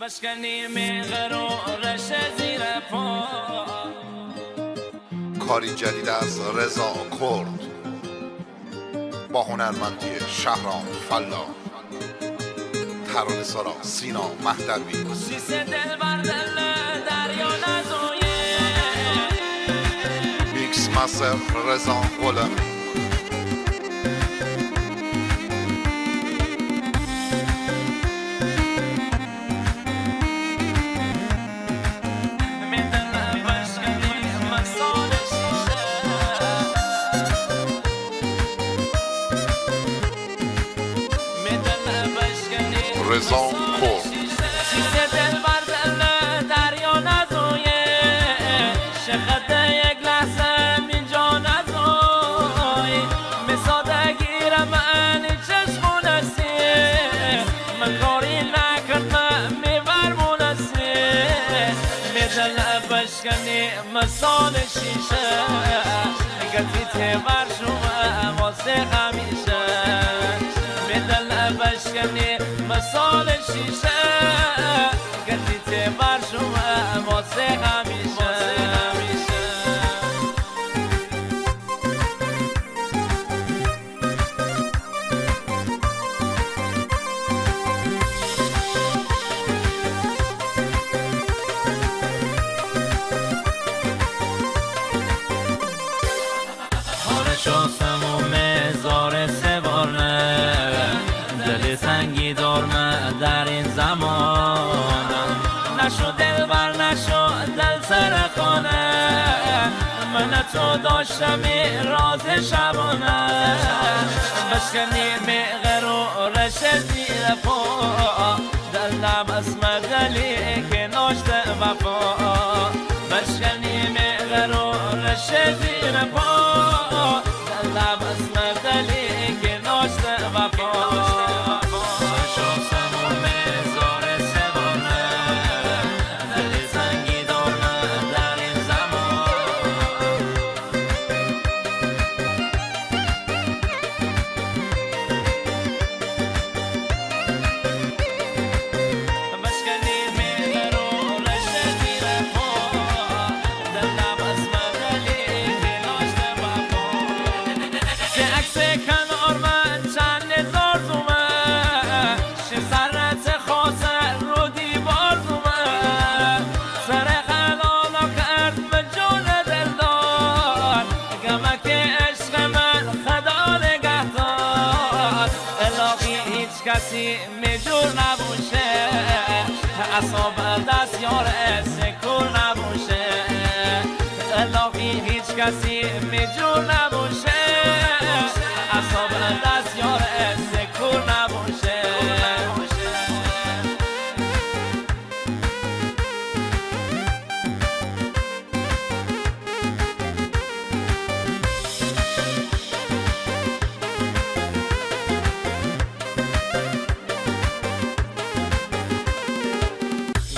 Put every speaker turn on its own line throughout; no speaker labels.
بشکنی مغر و رشه زیر پا.
کاری جدید از رضا کرد با هنرمندی شهرام فلا، ترانه سرا سینا مهدوی.
سیسه دل بر دل دریا نزویه،
میکس مستر رضا غلام. رضا کرد
سیسه دل بر دل دریا نزویه، شقده یک لحظه من جا نزوی. میساده گیرم من چشمونسی، من کاری نکردم میبرمونسی. میدل بشکنی مثال شیشه، گفتی تبر شما واسه همیشه. میدل بشکنی مثال شیشه، گفتی تبر شما واسه همیشه. شستم و مزار سوارنه، دل سنگی دارمه در این زمان. نشو دل بر نشو دل سر خانه، من تو داشتم راز شبانه. بشکنی مغر و رشه زیر پا، دلم اسم دلی که ناشت وفا. بشکنی مغر و رشه زیر پا، دلم اسم دلی که ناشت وفا. شستم و مزار سوانه، دل سنگی دارمه در این زمان. بشکنی مغر و رشه زیر پا، دلم اسم دلی که ناشت وفا. چه عکس کنار من چند هزار تومن، چه سرت خاصر رو دیوار تومن. سر حلالا کرد به جون دلدار، گمک عشق من خدا نگهدار. الهی هیچ کسی میجور نبوشه، اصاب دست یار سکور نبوشه. الهی هیچ کسی میجور نبوشه، اصاب دست یار سکور نبوشه.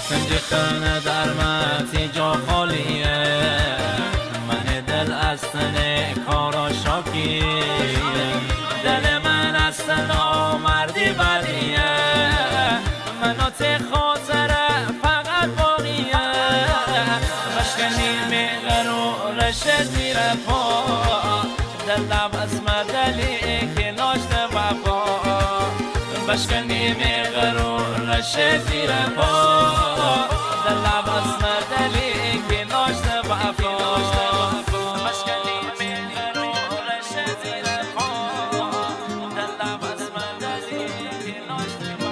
کنج خانه در متی جا خالیه، من دل از تن کارا شاکیه. دل من از تن مردی بلیه، منات خاطره فقط باقیه. بشکنی مغر و رشه زیر پا، دلم اسم دلی که ناشت وفا. بشکنی مغر و رشه زیر پا، دلم اسم دلی که ناشت وفا. بشکنی مغر و رشه زیر پا، دلم اسم دلی که ناشت وفا.